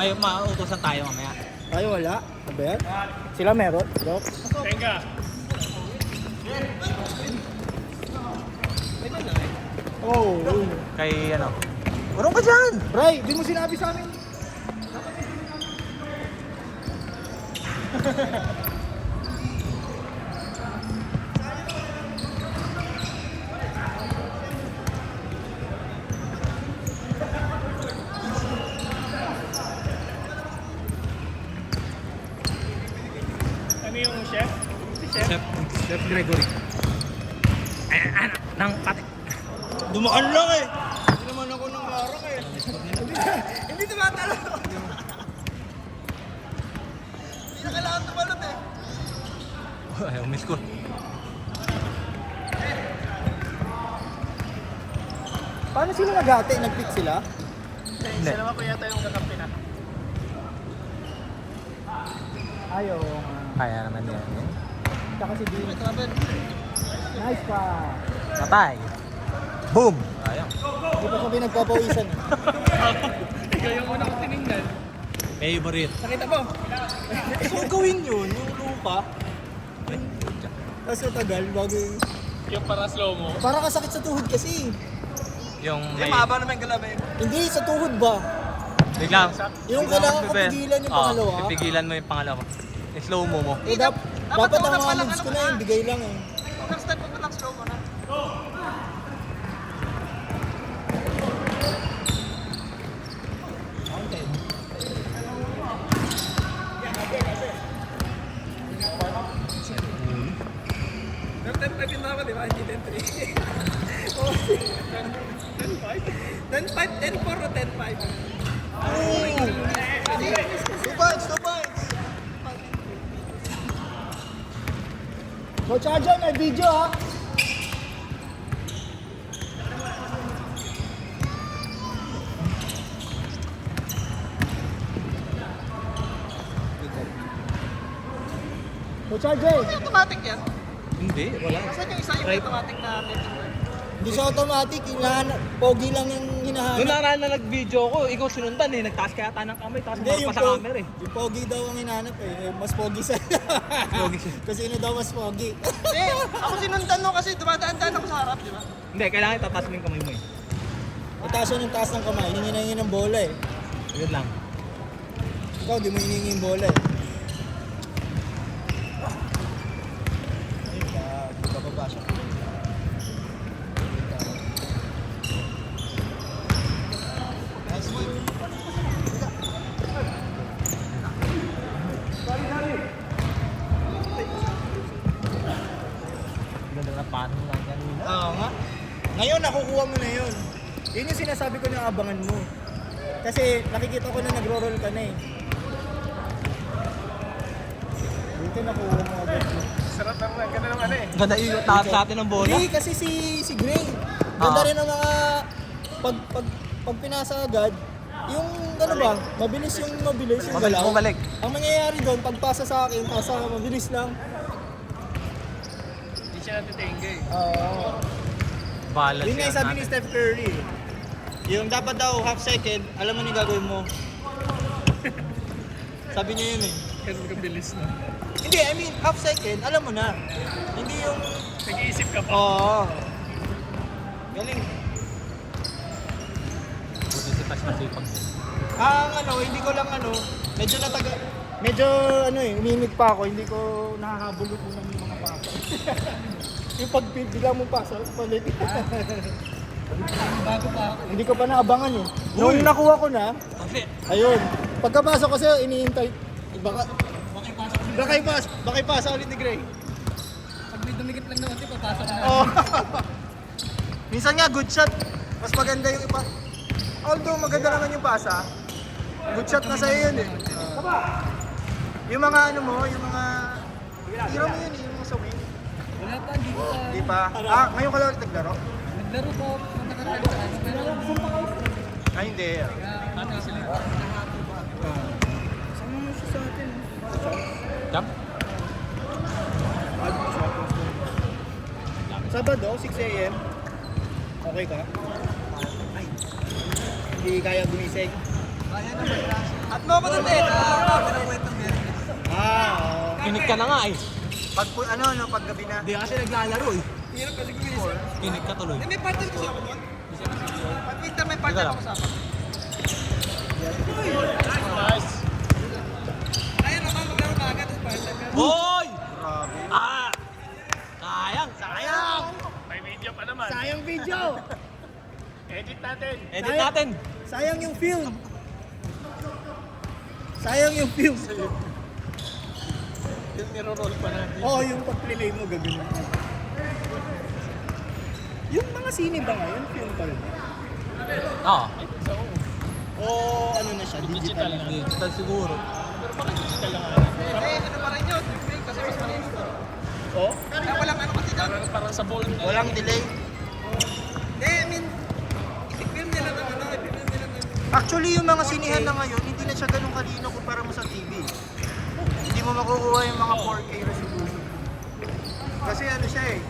Ay, mauutosan tayo mamaya. Tayo wala. Ano ba yan? Sila meron? Dok? Tenga. Oh. Kay ano? Urong ka dyan! Bray, di mo sinabi sa amin. Ano yung chef? Si chef? Chef Gregory. Ay, ano? Nang pati. Dumaan lang eh. Hindi naman ako nang larang eh. Hindi tumatalo. Hindi na kailangan tumalot eh. Ay, umis ko. Paano sila naghati? Nag-pick sila? Hindi. Isa naman po yata yung kakampi na. Ayaw. Kaya naman yan. Tsaka si Dean. Nice pa. Patay. Boom! Ayun. Hindi pa kami nagpapawisan eh. Ikaw yung unang tinignan. Favorite. Nakita mo? So gawin yun, yung lupa. Tapos tagal, bago yung... Yung para slow mo. Parang kasakit sa tuhod kasi. Yung may... naman yung galabi. Hindi, sa tuhod ba? Biglang. Yung kailangan ko pigilan yung pangalawa. Pipigilan mo yung pangalawa. I-slow mo. Eh, dapat ang mga moves ko na yun, bigay lang eh. Next time mo lang slow mo na. Pero 10-5 yung naman, di ba? Hindi 10-3. 10-5? 10-4 o 10-5? Two points! Coach Arjan, may video ha? Coach Arjan! Automatic yan. Hindi, wala. Saan yung isa yung automatic na meeting? Hindi siya automatic, pogi lang yung Noong hinahanap. nakaraan na nag-video ko, ikaw sinundan eh. Nagtaas ka yata ng kamay, tapos Hindi, pa sa camera eh. yung pogi daw ang hinahanap eh. Mas pogi sa... Pogi siya. Kasi sino daw mas pogi. Eh, ako sinundan no kasi dumadaan-daan ako sa harap, di ba? Hindi, kailangan itataas mo yung kamay mo eh. Itaas siya ng taas ng kamay, hiningi ng bola eh. Yun lang. Ikaw, di mo hiningi yung bola eh. Ayun ka, di ka babasa. Nice move. Ganda na paano lang kanina. Oo nga. Ngayon, nakukuha mo na yun. Yun yung sinasabi ko na abangan mo. Kasi nakikita ko na nagro-roll ka na eh. Dito nakuha mo agad. Sarap lang, ganda ng ano eh. Ganda yung taas sa atin ng bola. Hindi, kasi si Gray. Ganda rin ang mga pag pinasa agad, yung ano ba, mabilis yung Mabilis galaw. bumalik. Ang mangyayari doon, pagpasa sa akin, pasa mabilis lang. Hindi siya natitenga eh. Oo. Balas Yun nga yung sabi ni Steph Curry. Yung dapat daw half second, alam mo na yung gagawin mo. Sabi niya yun eh. Ganun kabilis na. Hindi, I mean, half second, alam mo na. Hindi yung... Nag-iisip ka pa. Oo. Galing. Buti si Pas masipag. Ang ano, hindi ko lang ano, medyo ano eh, uminit pa ako, hindi ko nakahabulot mo ng mga pasa. Yung pag bigla mo pasa, palit. Bago pa ako. Hindi ko pa naabangan eh. Nung nakuha ko na, Kasi, ayun, pagkapasok ko sa'yo, iniintay, baka ipasa ulit ni Gray. Pag may dumikit lang naman, papasok na. Oh. Minsan nga, good shot, mas maganda yung ipa. Although maganda naman yung pasa, good shot na sa'yo yun eh. Yung mga ano mo, yung mga... Tira mo yun eh, yung sa wing. Wala pa, hindi ko pa. Di pa? Ah, ngayon ka lang ulit naglaro? Naglaro ko, nakaraan sa ano, pero Ay, hindi. ano sila. Sama mo siya sa atin. jump. Sabado, 6 a.m. Okay ka? Ay. Hindi kaya gumising. Ayan ang may klase. At mo pa doon eh. Pinakwentong din. Oo. Kinig ka na nga eh. Pag pag gabi na. Hindi kasi naglalaro eh. Hirap kasi gumising. Kinig ka tuloy. May partner kasi ako doon. Pag winter may partner ako kasama. Nice. Ayun naman, maglaro na agad. Tapos partner ka. Hoy! Grabe. Ah! Sayang! Sayang! May video pa naman. Sayang video! Edit natin. Sayang yung film. Sayang yung film. Yung niro-roll pa natin. Oo, yung pag-play mo gagawin. Yung mga sine ba ngayon, film pa rin? Oo. O ano na siya, digital na. Digital siguro. Eh, ano pa rin yun? Kasi mas malinis to. Oh? Kaya walang ano kasi dyan. Parang sa ball. Walang delay. Eh, I mean, i-film nila ng ano, i-film nila ng... Actually, yung mga sinihan na ngayon, hindi na siya ganun kalino kumpara mo sa TV. Hindi mo makukuha yung mga 4K resolution. Kasi ano siya eh,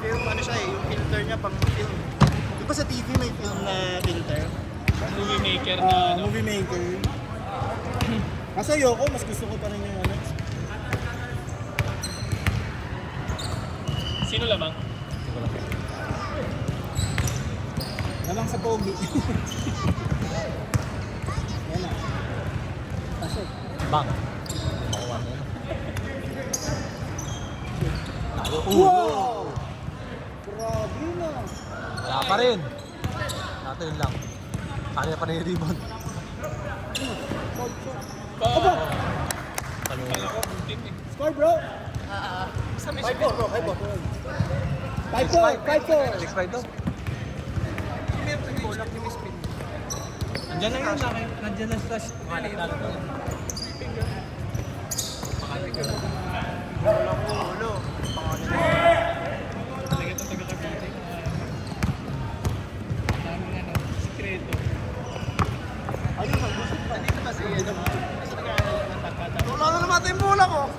film ano siya eh, yung filter niya pang film. Di ba sa TV may film na filter? Movie maker Movie maker. Kaso ayoko, mas gusto ko pa rin yung ano. Sino lamang? Lamang sa pogi. Yan na. Pasok. Bang. Makuha mo yun. Wow! Grabe na. Wala pa rin. Natin yun lang. Kaya pa rin yung ribbon. Aba! Score bro! 5-4 bro, 5-4. 5-4. 6-5 daw. Bulak ni Miss Pin. Nandiyan lang yun. Nandiyan lang slash. Walang ulo. Ayun, gusto pa. Dito kasi, ano, kasi nag-aaral ng takata. Wala na naman yung bola ko.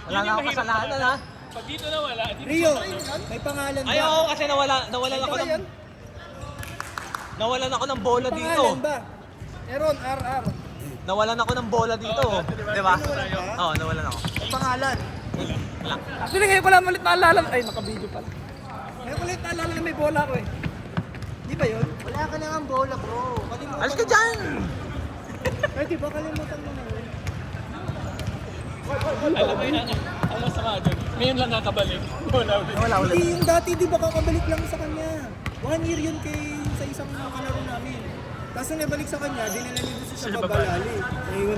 Wala na akong kasalanan ha. Pag dito na wala, dito Rio, may pangalan ba? Ay ako kasi nawalan ako ng... Nawalan ako ng bola dito. Pangalan ba? Meron, RR. Nawalan ako ng bola dito. Di ba? Oo, nawalan ako. May pangalan. Wala. Actually, ngayon ko lang ulit naalala. Ay, naka-video pala. Ngayon ko ulit naalala na may bola ko eh. Di ba yun? Wala ka nang bola bro. Kalimutan Alis ka dyan! Ay, di ba kalimutan mo na yun? Alam mo yun, ang masama doon. Ngayon lang nakabalik. Wala ulit. Wala ulit. Hindi, yung dati di ba kakabalik lang sa kanya. 1 year yun sa isang kalaro namin. Tapos nung nabalik sa kanya, dinala niyo sa Babalali.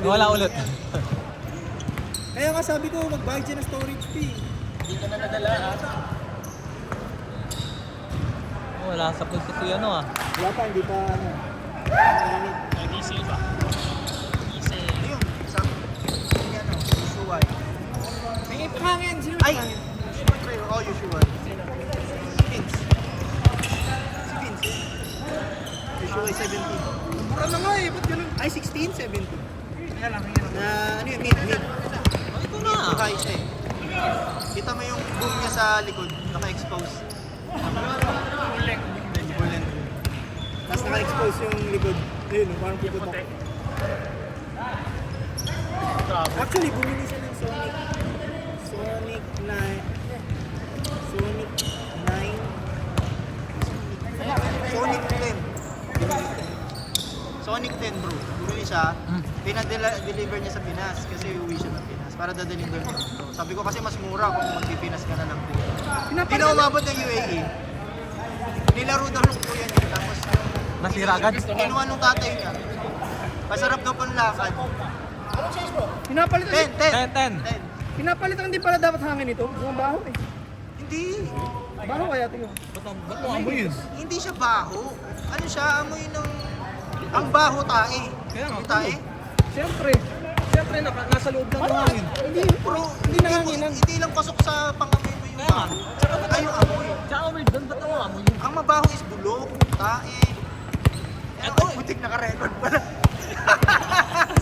Wala ulit. Kaya nga sabi ko, magbayad siya ng storage fee. Hindi ka na nadala ata. Wala sa pulsa si ano ah. Wala pa, hindi pa ano. Nag-easy ba? Ayun, sabi. Hindi ano, usual. May ipangin. Sino Ay! Siyempre, oh, usual. Si Vince. Si Vince. Usual 17. Mura na nga eh. Ba't ganun? Ay, 16, 17. Kaya lang, kaya lang. Na, ano yun, mid. Ito na. High siya eh. Kita mo yung boom niya sa likod, naka-expose. Bullet. Tapos naka-expose yung likod. Ayun, parang puputok. Actually, bumili siya ng Sonic 9. Sonic 10. Sonic 10 bro. Bumili siya. Pinadeliver niya sa Pinas kasi uwi siya ng Pinas para dadalhin doon dito. Sabi ko kasi mas mura kung magpipinas ka na lang dito. Hindi na umabot ng UAE. Nilaro daw ng kuya niya tapos Nasira agad. kinuha nung tatay niya. Masarap daw pang lakad. Pinapalitan. 10. 10. Pinapalitan hindi pala dapat hangin ito. Mga baho eh. Hindi. Baho kaya tingnan. Ba't mo amoy yun? Hindi siya baho. Ano siya, amoy ng... Ang baho tae. Kaya nga, Yung tae. Siyempre. Siyempre, nasa loob ng hangin. Hindi. Pero Hindi nanganginan. Hindi lang pasok sa pangamoy mo yung Kaya nga. baho. Ay, yung amoy. Tsaka weird doon, ba't mo amoy yun? Ang mabaho is bulok, tae. Eto, butik naka-record pala.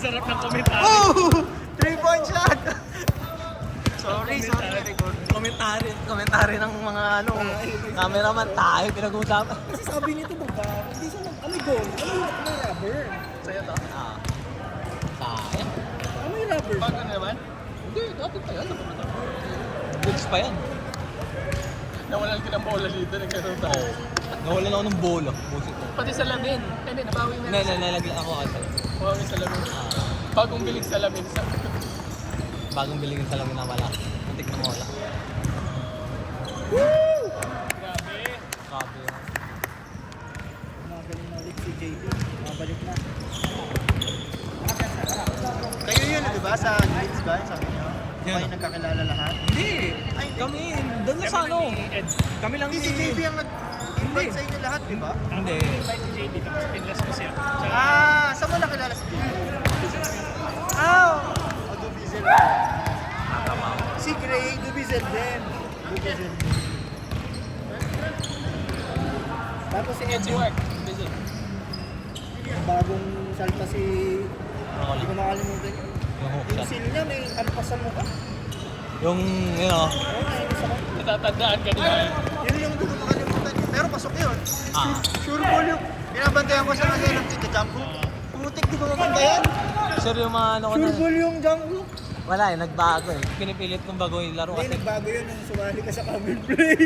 Sarap ng komentaryo. Oh! 3-point shot! Sorry, record. Komentary ng mga ano, cameraman, tayo pinag-uusapan. Kasi sabi nito ba, hindi siya ano yung goal? Ano yung rubber? Sa'yo to? Sayang. Ano yung rubber? Bago naman? Hindi, dapat pa yan. Goods pa yan. Nawalan ka ng bola dito, nagkaroon tayo. Oo. Nawalan ako ng bolo. Busit ko. Pati sa lamin. Hindi, nabawi mo Hindi, nalagyan ako kasi. Nabawi sa lamin. Bagong bilig sa lamin. Bagong bilhin yung salamin na wala. Muntik na mawala. Grabe. Grabe yun. Magaling na ulit si JD. Mabalik na. Kayo yun, di ba? Sa grades ba? Sabi niyo? Yan. Kayo nagkakilala lahat? Hindi! Kami, doon na sa ano. Kami lang Hindi si JB ang nag-invite sa inyo lahat, di ba? Hindi. Invite si JB, tapos pinless ko siya. Saan mo nakilala si JB? Dubizel. Si Gray, Dubizel din. Dubizel din. Tapos si Ed, Work. Dubizel. bagong salta si... Ako Hindi ko lang. makalimutan yun. Yung hook Yung shot. seal niya, may kampasan mo ka. Yung, yun o. Oo, nainis ako. Natatandaan ka nila. Yun yung hindi ko makalimutan. Pero pasok yun. Sure ball yung binabantayan ko sa nag-ilang kita jumbo. Putik, di ba maganda yan? Sir, yung mga ano ko na. Sure ball yung jump look. Wala eh, nagbago eh. Pinipilit kong baguhin yung laro Hindi, kasi. nagbago yun nung sumali ka sa cover play.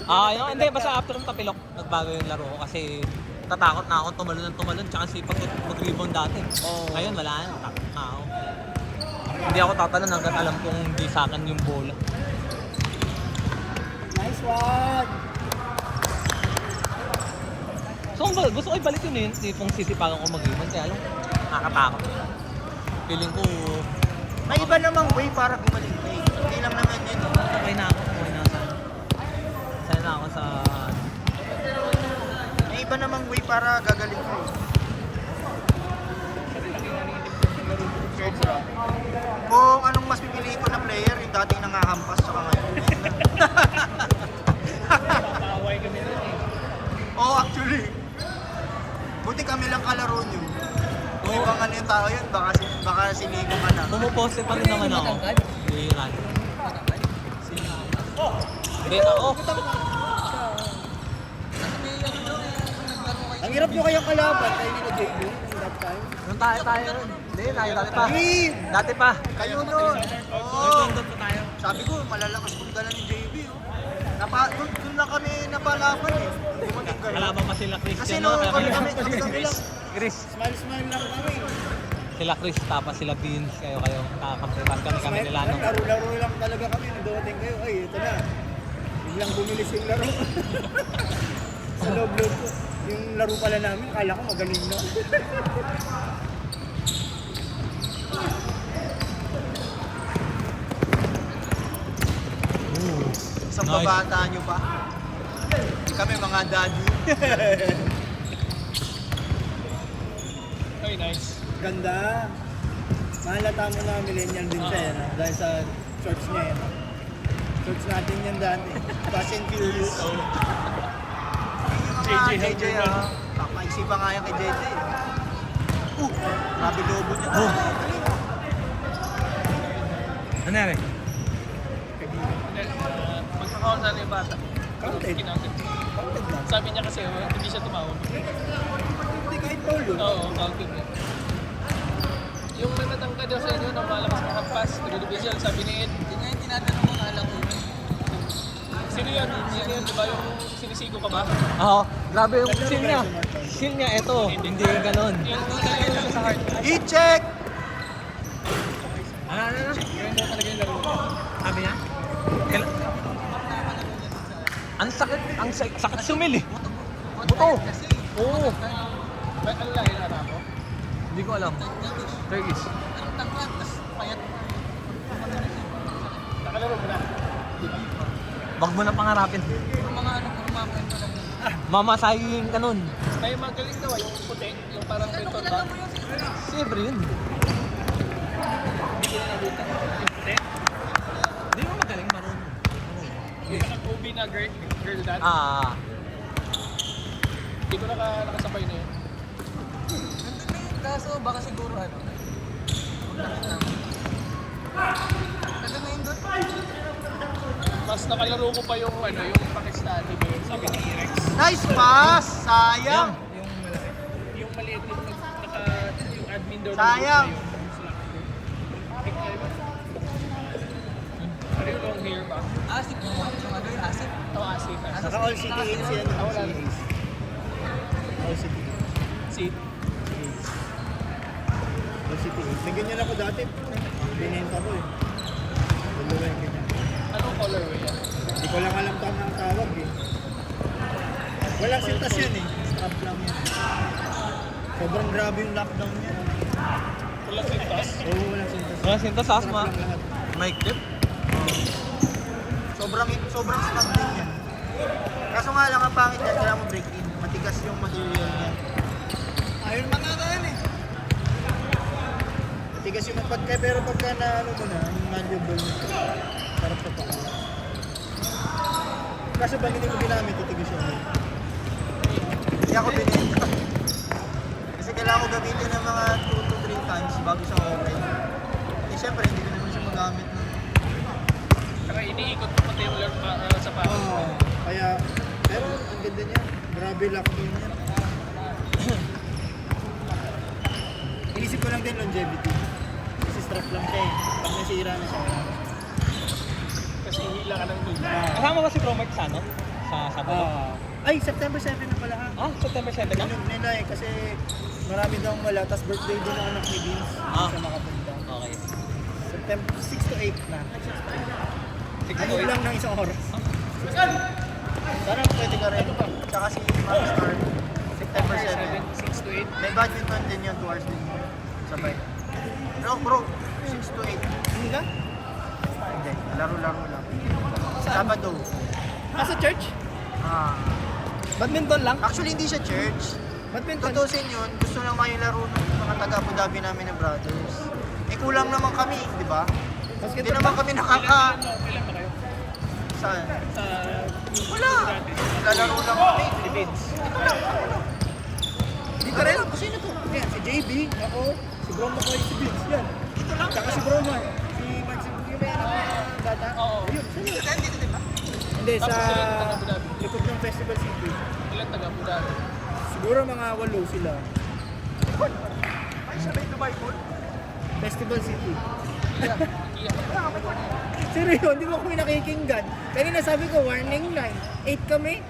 Yun, hindi, basta after ng tapilok, nagbago yung laro ko kasi tatakot na ako tumalon, tsaka sipag mag-rebound dati. Ngayon, wala na, takot na ako. Hindi ako tatalon hanggang alam kong hindi sa akin yung bola. Nice one! So, gusto ko ibalik yun eh, tipong sisipagan ko mag-rebound, kaya lang, nakakatakot. Feeling ko, May iba namang way para gumaling ka eh. Hindi lang naman yun. okay na ako sa... Sana na ako sa... May iba namang way para gagaling ka eh. Kung anong mas pipiliin ko na player, yung dating nangahampas sa ngayon. Away kami rin eh. Oo, actually. Buti kami lang kalaro nyo. Kung ibang ano yung tao yun, baka sinigo ka na. Pumuposte pa rin naman ako. Hindi yun. Hindi ako. Ang hirap nyo kayang kalaban, tayo ni JB, nung that time. Nung tayo rin. Hindi, dati pa. Hey! Dati pa. Kayo nun! Oo! Nagtundot pa tayo. Sabi ko, malalakas kong dala ni JB. Oh. Doon lang kami napalaban eh. Dumating kayo. Kalaban pa sila Chris. Kasi yan, noon no? kami Chris. lang. Chris. Smile-smile lang kami. Sila Chris, tapos sila Beans. Kayo. Kakampitan kami nila. No? Laro-laro lang talaga kami nung dumating kayo. Ay, ito na. Biglang bumilis yung laro. Sa loob-loob ko. Yung laro pala namin, akala ko magaling na. Isang Nice. babata nyo pa. Kami mga daddy. Ay, nice. Ganda. Mahalata mo na millennial din siya yan. Dahil sa shorts niya yan. Shorts natin yan dati. Fast and Furious. JJ ah. Kakaisipan nga yan kay JJ. Grabe lobo niya. Ano yan eh? Magkakaon sa yung bata. Counted. Counted lang. Sabi niya kasi, hindi siya tumawag. Hindi kahit foul yun. Oo, counted niya. Yung may matangkad daw sa inyo na malakas na hampas, nag-division, sabi ni Ed. Yun nga yung tinatanong ko, alam ko. Sino yun? Sino yun? Diba yung sinisigo ka ba? Oo. Grabe yung seal niya. Seal niya, eto. Hindi ganon. Yung nalagay siya sa heart. Heat check! Ano? Yun daw talaga yung laro. Sabi niya? Ang sakit. Ang sakit sumil eh. Buto. Oo. Ba't ano lang yung laro ko? Hindi ko alam. Turkish. Nakalaro mo na. Wag mo na pangarapin. Mamasahin ka nun. May magaling daw, yung puti, yung parang beton ba? Siyempre yun. Yung puti? Hindi mo magaling marunong. Yung nag-OB na girl dad? Hindi ko nakasabay na yun. Kaso baka siguro ano. Taga ngayon doon, Tapos nakalaro ko pa yung ano, yung Pakistani ba yun, sabi ni Rex. Nice pass! Sayang! Yung malaki. Yung maliit yung yung admin daw ng Sayang. group na yun. Pick kayo ba? Ano yung long hair ba? Asik mo. Yung ano yung asik? Oo, asik. Saka All City 8 yan. All City 8. Seat. All City 8. May ganyan ako dati. Binenta ko eh. Dalawa yung ganyan. Anong colorway yan? Hindi ko lang alam tama ang tawag eh. Walang sintas yan eh. Strap lang yan. Sobrang grabe yung lockdown niya. Wala sintas. Oo, walang sintas. Wala sintas, Strap asma. lang lahat. Mic clip? Sobrang snap din yan. Kaso nga lang ang pangit yan, kailangan mo break in. Matigas yung material niya. Ayun mga yan eh. Matigas yung pagka, pero pagka na ano mo na, yung malleable mo. Sarap pa pa. Kaso ba hindi mo ginamit, titigas yun eh. Hindi ako binenta. Kasi kailangan ko gamitin ng mga 2 to 3 times bago siya okay. Eh syempre, hindi ko naman siya magamit ng... Saka iniikot ko pati yung sa pa. Oo. Kaya, pero ang ganda niya. Grabe lockdown niya. Inisip ko lang din longevity. Kasi strap lang siya eh. Pag nasira na siya. Kasi hila ka ng hila. Kasama ba si Promark sa ano? Sa Sabado? Ay, September 7 na pala ha. Ah, September 7 na? Ganun nila eh, kasi marami daw wala. Tapos birthday din ng anak ni Vince. Ah. Siya makapunta. Okay. September 6 to 8 na. Siguro Ayun lang ng isang oras. Sana pwede ka rin. Tsaka si Mami Star, September 7. 6 to 8. May badminton din yun, 2 hours din yun. Sabay. Bro, 6 to 8. Hindi ka? Hindi, laro-laro lang. Sabado. Sa church? Ah. Badminton lang? Actually, hindi siya church. Badminton? Tutusin yun, gusto lang kayo laro ng mga taga Abu Dhabi namin na brothers. Eh kulang naman kami, di ba? Hindi naman kami nakaka... Ilan ba kayo? Saan? Sa Wala! Lalaro lang kami. Philippines. Dito rin? Sino to? Yan, si JB, ako, si Broma ko, si Vince, yan. Dito lang? Tsaka si Broma, si Max, yung may anak na bata. Oo. Yun, sino yun? Dito, di ba? Hindi, sa Tapos sila yung taga Abu Dhabi. likod ng Festival City. Ilan taga Abu Dhabi? Siguro mga 8 sila. Ay, sabay Dubai Mall. Festival City. Iya. Seryo, hindi mo kami nakikinggan. Kanina sabi ko, warning 9. 8 kami.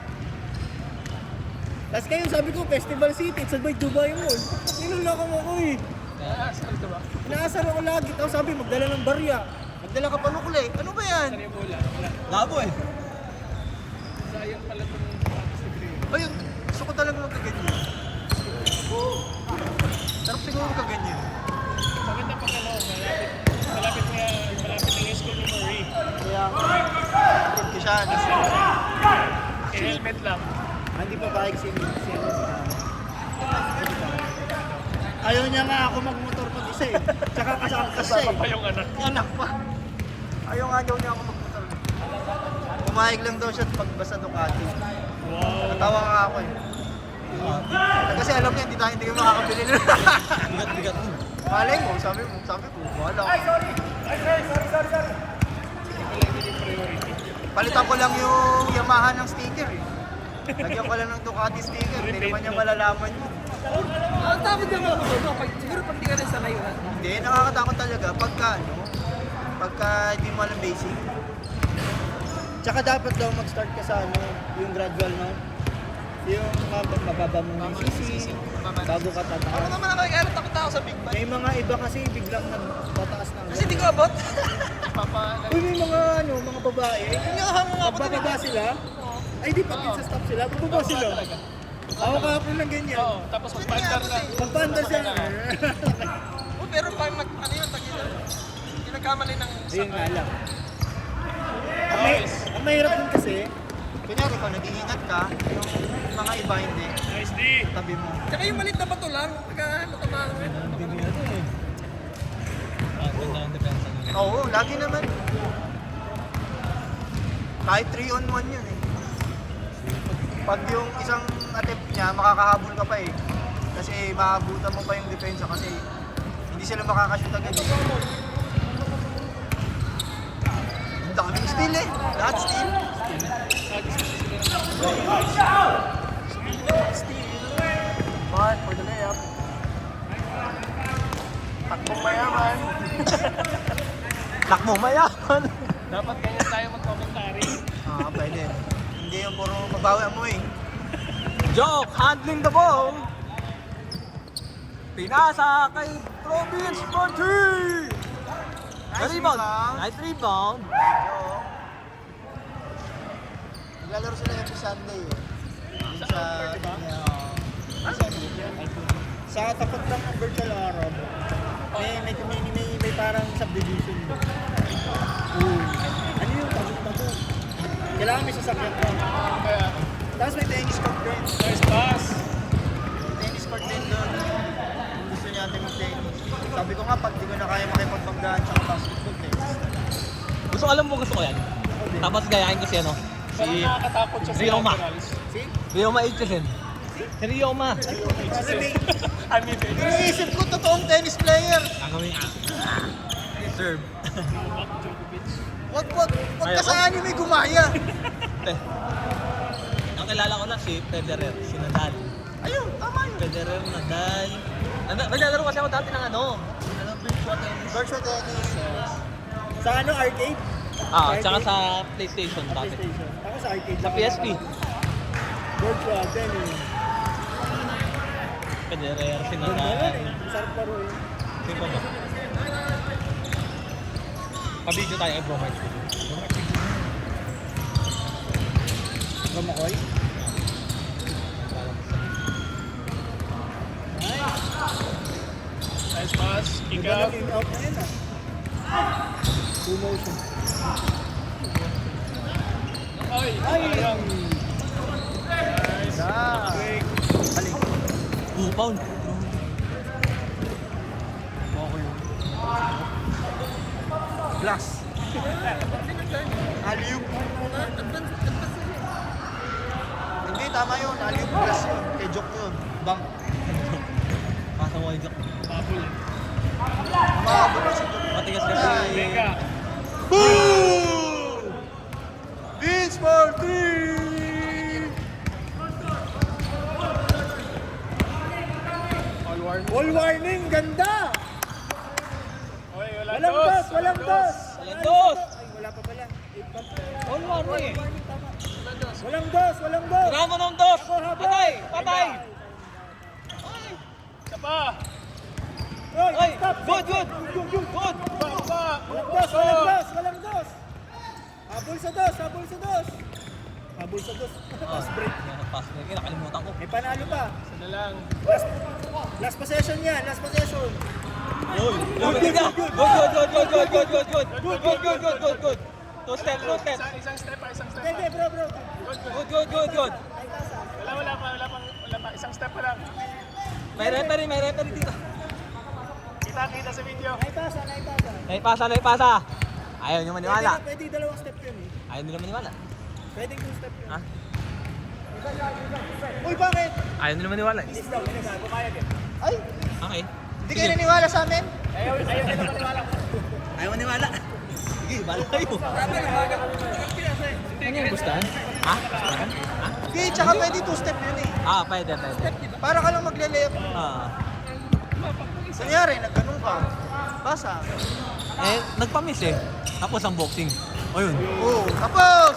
Tapos kayo sabi ko, Festival City, it's by Dubai Mall. Niluloko mo ko eh. Saan ka ba? Inaasar ako lagi. Tapos sabi, magdala ng barya. Magdala ka pa nukli. Ano ba yan? Saan yung bola? Wala. Labo eh. Sayang pala itong practice degree. Ayun, gusto ko talaga magkaganyan. Sarap siguro magkaganyan. Maganda pag ano, malapit na yung school ni Marie. Kaya, approve ko siya. Eh, helmet lang. Hindi pa bike si Ayaw niya nga ako magmotor pag isa eh. Tsaka kasangkas siya Kasama pa eh. yung anak. Anak pa. Ayaw nga daw niya ako magputal. Pumayag lang daw siya pag basta Ducati. Wow. Natawa nga ako eh. Kasi alam niya, hindi kami makakabili nun. Bigat-bigat. Malay mo, sabi ko, wala. Palitan ko lang yung Yamaha ng sticker eh. Lagyan ko lang ng Ducati sticker, hindi naman niya malalaman yun. Ang takot naman ako doon. Siguro pag di ka rin sanay yun. Hindi, nakakatakot talaga pagka hindi mo alam basic. Tsaka dapat daw mag-start ka sa ano, yung gradual no? Yung mababa mo yung sisi, bago ka Ako tataas. naman ako, kaya takot ako sa big bike. May mga iba kasi biglang tataas na. Kasi di ko abot. Uy, may mga ano, mga babae. Yung nga mga Pag bababa sila, ay di pag sa stop sila, bababa sila. Ako kahapon lang ganyan. Oo, tapos magpandar ka. Pagpanda siya. Oh, pero pag ano yun, tagina. Hindi nagkamali ng Ayun nga lang. Ang mahirap din kasi, Kunyari, kung nag-iingat ka, yung mga iba hindi, Nice D. tabi mo. Tsaka yung malit na bato lang, pagka matamaan mo. Ah, ganda ang depensa niya. Oo, lagi naman. Kahit 3 on 1 yun eh. Pag yung isang attempt niya, makakahabol ka pa eh. Kasi maabutan mo pa yung depensa kasi hindi sila makakashoot agad eh. daming steal eh. Lahat steal. Mark for the layup. Takbong mayaman. Takmo mayaman. Dapat ganyan tayo mag-commentary. Pwede. Hindi yung puro mabawi mo eh. Joke, handling the ball. Pinasa kay Province Monty. Nice Rebound. rebound. Nice rebound. Naglalaro sila every Sunday eh. Sa tapat lang ng virtual Arab, may parang subdivision ba? Ano yung tagot-tagot? Kailangan may sasakyan ka. Kaya, Tapos may tennis court din. nice pass. Tennis court din doon. Kung gusto niya natin mag-tennis. Sabi ko nga, pag di ko na kaya makipagbanggaan sa basketball, tennis. Gusto ko yan. Tapos gayahin ko si ano. Parang Si nakakatakot siya sa Rioma. laterals. Rioma Aitchison. Si Rioma. Kasi may, I mean, iniisip ko, totoong tennis player. Ang kami serve. Novak Djokovic. Wag ka sa anime gumaya. Ang kilala ko lang si Federer, si Nadal. Ayun, tama yun. Federer, Nadal. Naglalaro kasi ako dati ng ano virtual tennis. Virtual tennis. Sa ano, arcade? Tsaka sa PlayStation dati. PlayStation. Ako sa arcade. Sa PSP. Virtual tennis. Federer, si Ganda yan Nadal. eh. Sarap laro eh. Sino pa ba? Pabidyo tayo kay Bro Mark. Gamakoy? Nice pass. Kick Iba out. naging out na yun ah. Full motion. Ay! Ay! Sayang. Ah. Break. Balik. Pound. Glass. Alley-oop. Hindi, tama yun. Alley-oop glass yun. Kay Jok yun. Bank. Pasang mo yung Bubble. Makabula si Jok. matigas kasi. Venga. Boom! Vince for three! All warning. Wall warning! Ganda! Okay, wala Walang dos. dos! Walang dos! Walang dos! Ay, wala pa pala. 8 pa. All warning. Warning, tama. Walang dos! Walang dos! Tirahan mo ng dos! Ako, habol! Patay! Patay! Isa pa. Oy, Oy! stop! Good! Good! Good! Baba. Walang dos! Walang dos! Walang dos! Habol sa dos! Habol sa dos! Habol sa dos. Pass break. Pass break. Nakalimutan ko. May panalo pa. Isa na lang. Last possession yan. Last possession. Good! Good! Two steps. Isang step pa, isang step Hindi, pa. bro. Good! Wala pa. Isang step pa lang. May referee dito. Kita sa video. Naipasa. Ayaw nyo maniwala. Pwede dalawang step yun eh. Ayaw nila maniwala. Pwede 2 step yun. Ha? Uy, bakit? Ayaw nila maniwala. Hindi daw, hindi na. Kaya din. Ay, Okay. hindi kayo naniwala sa amin? Ayaw nila maniwala. Ayaw maniwala. Sige, bala kayo. Ano yung gustahan? Ha? Gustahan? Ha? Hindi, tsaka pwede 2 step yun eh. Pwede. Para ka lang magle-layup. Kunyari, nagganong ka. Basa. Nagpa-miss eh. Tapos ang boxing. Ayun. Oh, tapos!